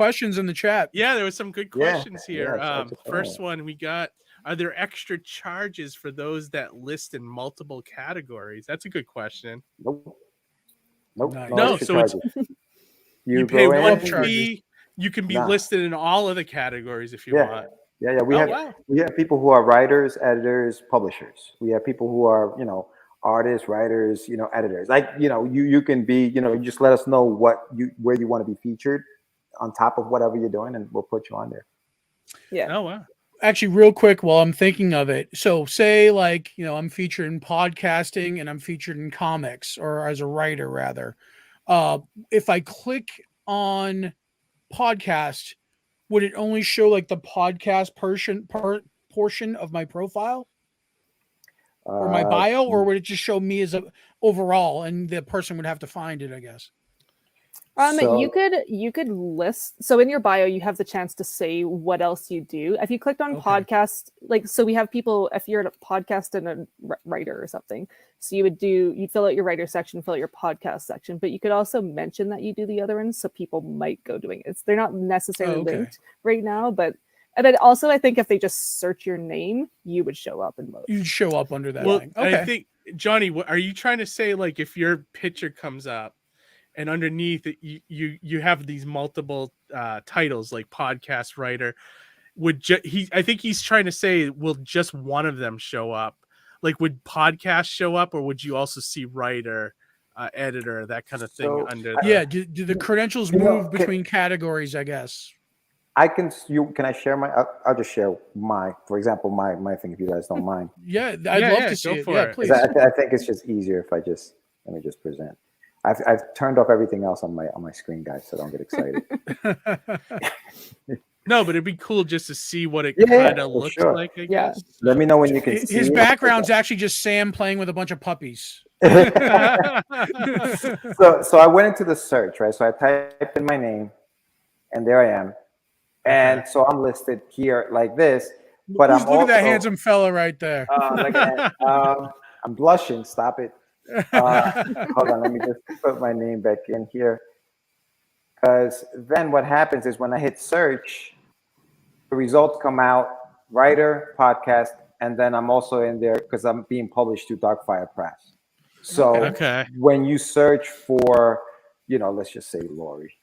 questions in the chat. Yeah, there was some good questions here. First one we got: are there extra charges for those that list in multiple categories? That's a good question. Nope. Nice. No, so it's you pay one fee. You can be listed in all of the categories if you want. Yeah. We have people who are writers, editors, publishers. We have people who are, artists, writers, editors. Like, you can be, you just let us know where you want to be featured on top of whatever you're doing, and we'll put you on there. Yeah. Oh, wow. Actually, real quick, while I'm thinking of it. So say I'm featured in podcasting and I'm featured in comics, or as a writer rather. If I click on podcast, would it only show like the podcast portion of my profile or my bio, or would it just show me as a overall, and the person would have to find it, I guess? You could list. So in your bio, you have the chance to say what else you do. If you clicked on podcast, so we have people, if you're a podcast and a writer or something, so you'd fill out your writer section, fill out your podcast section, but you could also mention that you do the other ones, so people might go doing it. They're not necessarily linked right now, but and then also I think if they just search your name, you would show up in both. You'd show up under that. Well, thing. Okay. I think, Johnny, what are you trying to say? Like, if your picture comes up, and underneath it, you have these multiple titles like podcast writer. I think he's trying to say, will just one of them show up? Like, would podcast show up, or would you also see writer, editor, that kind of thing under? Do the credentials move between categories? I guess. Can I share my? I'll just share for example, my thing, if you guys don't mind. I'd love to see it. Yeah, please. I think it's just easier if let me just present. I've turned off everything else on my screen, guys, so don't get excited. No, but it'd be cool just to see what it kind of looks like. I guess. Let me know when you can see his background's actually just Sam playing with a bunch of puppies. So I went into the search, right? So I typed in my name, and there I am. And so I'm listed here like this. But look at that handsome fella right there. Look at that. I'm blushing. Stop it. Hold on, let me just put my name back in here, because then what happens is when I hit search, the results come out: writer, podcast, and then I'm also in there because I'm being published through Darkfire Press. So when you search for, let's just say Laurie.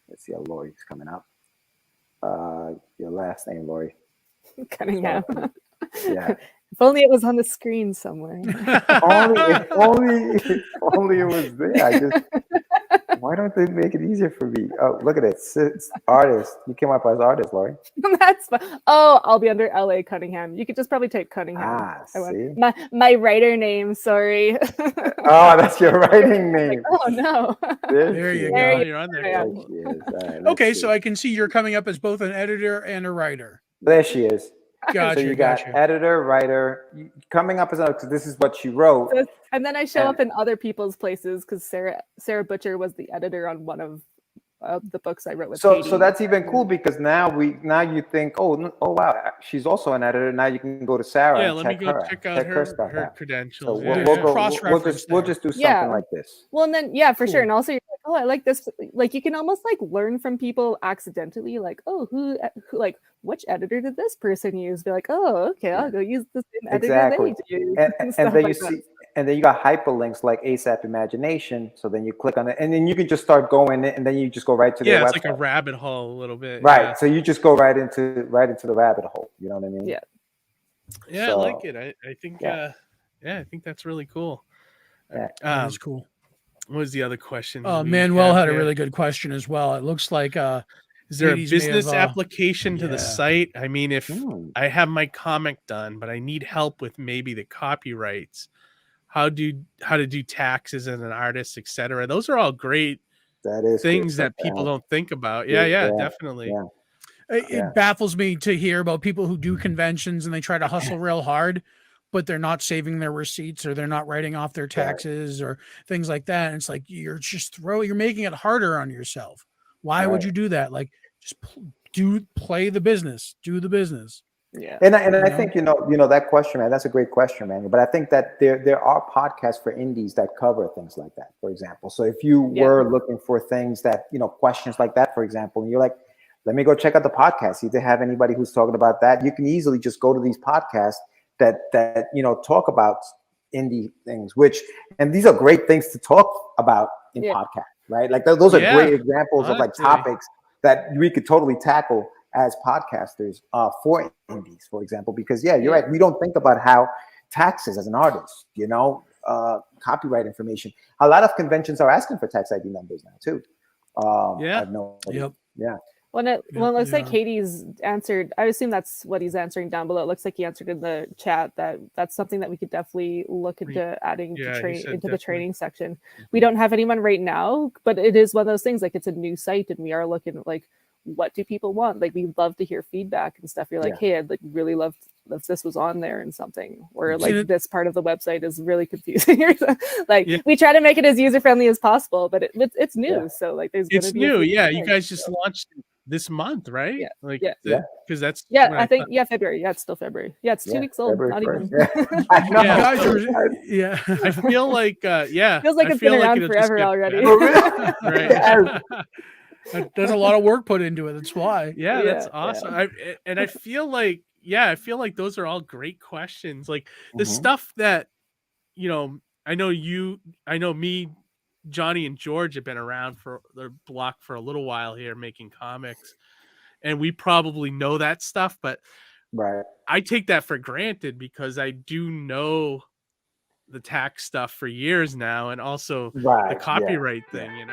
Let's see how Laurie's coming up. Your last name, Laurie. Cunningham. Yeah. If only it was on the screen somewhere. if only it was there. Why don't they make it easier for me? Oh, look at it. It's artist. You came up as artist, Laurie. That's fun. Oh, I'll be under LA Cunningham. You could just probably type Cunningham. See? My writer name, sorry. Oh, that's your writing name. Oh no. There you go. You're on there. Right, okay, so I can see you're coming up as both an editor and a writer. There she is. Gotcha, so you got editor, writer, coming up as because this is what she wrote. So, and then I show up in other people's places because Sarah Butcher was the editor on one of the books I wrote with Katie. So that's even cool, because now you think, oh wow, she's also an editor. Now you can go to Sarah. Yeah, and let me go check out her credentials. So we'll just do something like this. Well, and then for sure, and also you're like, oh, I like this. Like, you can almost like learn from people accidentally, like, oh, who like, which editor did this person use? Be like, oh, okay, I'll go use the same editor they use. And then you see. And then you got hyperlinks like ASAP Imagination. So then you click on it, and then you can just start going, and then you just go right to their website. Yeah, it's like a rabbit hole a little bit. Right. Yeah. So you just go right into the rabbit hole. You know what I mean? Yeah. Yeah, I like it. I think I think that's really cool. Yeah, that's cool. What was the other question? Manuel had a really good question as well. It looks like is there a business application to the site? I mean, if I have my comic done, but I need help with maybe the copyrights, how to do taxes as an artist, etc. Those are all great things that people don't think about. Yeah, definitely. Yeah. It baffles me to hear about people who do conventions and they try to hustle real hard, but they're not saving their receipts, or they're not writing off their taxes or things like that. And it's like, you're making it harder on yourself. Why would you do that? Like, just play the business, do the business. Yeah. And I think, that question, man, that's a great question, man. But I think that there are podcasts for indies that cover things like that, for example. So if you were looking for things that, questions like that, for example, and you're like, let me go check out the podcast, see if they have anybody who's talking about that. You can easily just go to these podcasts that talk about indie things, and these are great things to talk about in podcasts, right? Like those are great examples of like topics that we could totally tackle as podcasters for indies, for example, because you're right. We don't think about how taxes as an artist, copyright information. A lot of conventions are asking for tax ID numbers now too. I've noticed. Yeah. Well, it looks like Katie's answered. I assume that's what he's answering down below. It looks like he answered in the chat that's something that we could definitely look into adding into the training section. We don't have anyone right now, but it is one of those things. Like, it's a new site, and we are looking at like, what do people want? Like, we love to hear feedback and stuff. You're like, hey, I'd like really love if this was on there and something, or like this part of the website is really confusing. We try to make it as user friendly as possible, but it's new, so like there's it's new. You guys just launched this month, right? Because that's I think February. It's still February. It's 2 weeks old. Not even. I feel like feels like it's been around forever already. Right. There's a lot of work put into it. That's why. That's awesome. I feel like those are all great questions. Like the stuff that I know me, Johnny, and George have been around for the block for a little while here making comics, and we probably know that stuff, but I take that for granted because I do know the tax stuff for years now, and also the copyright thing,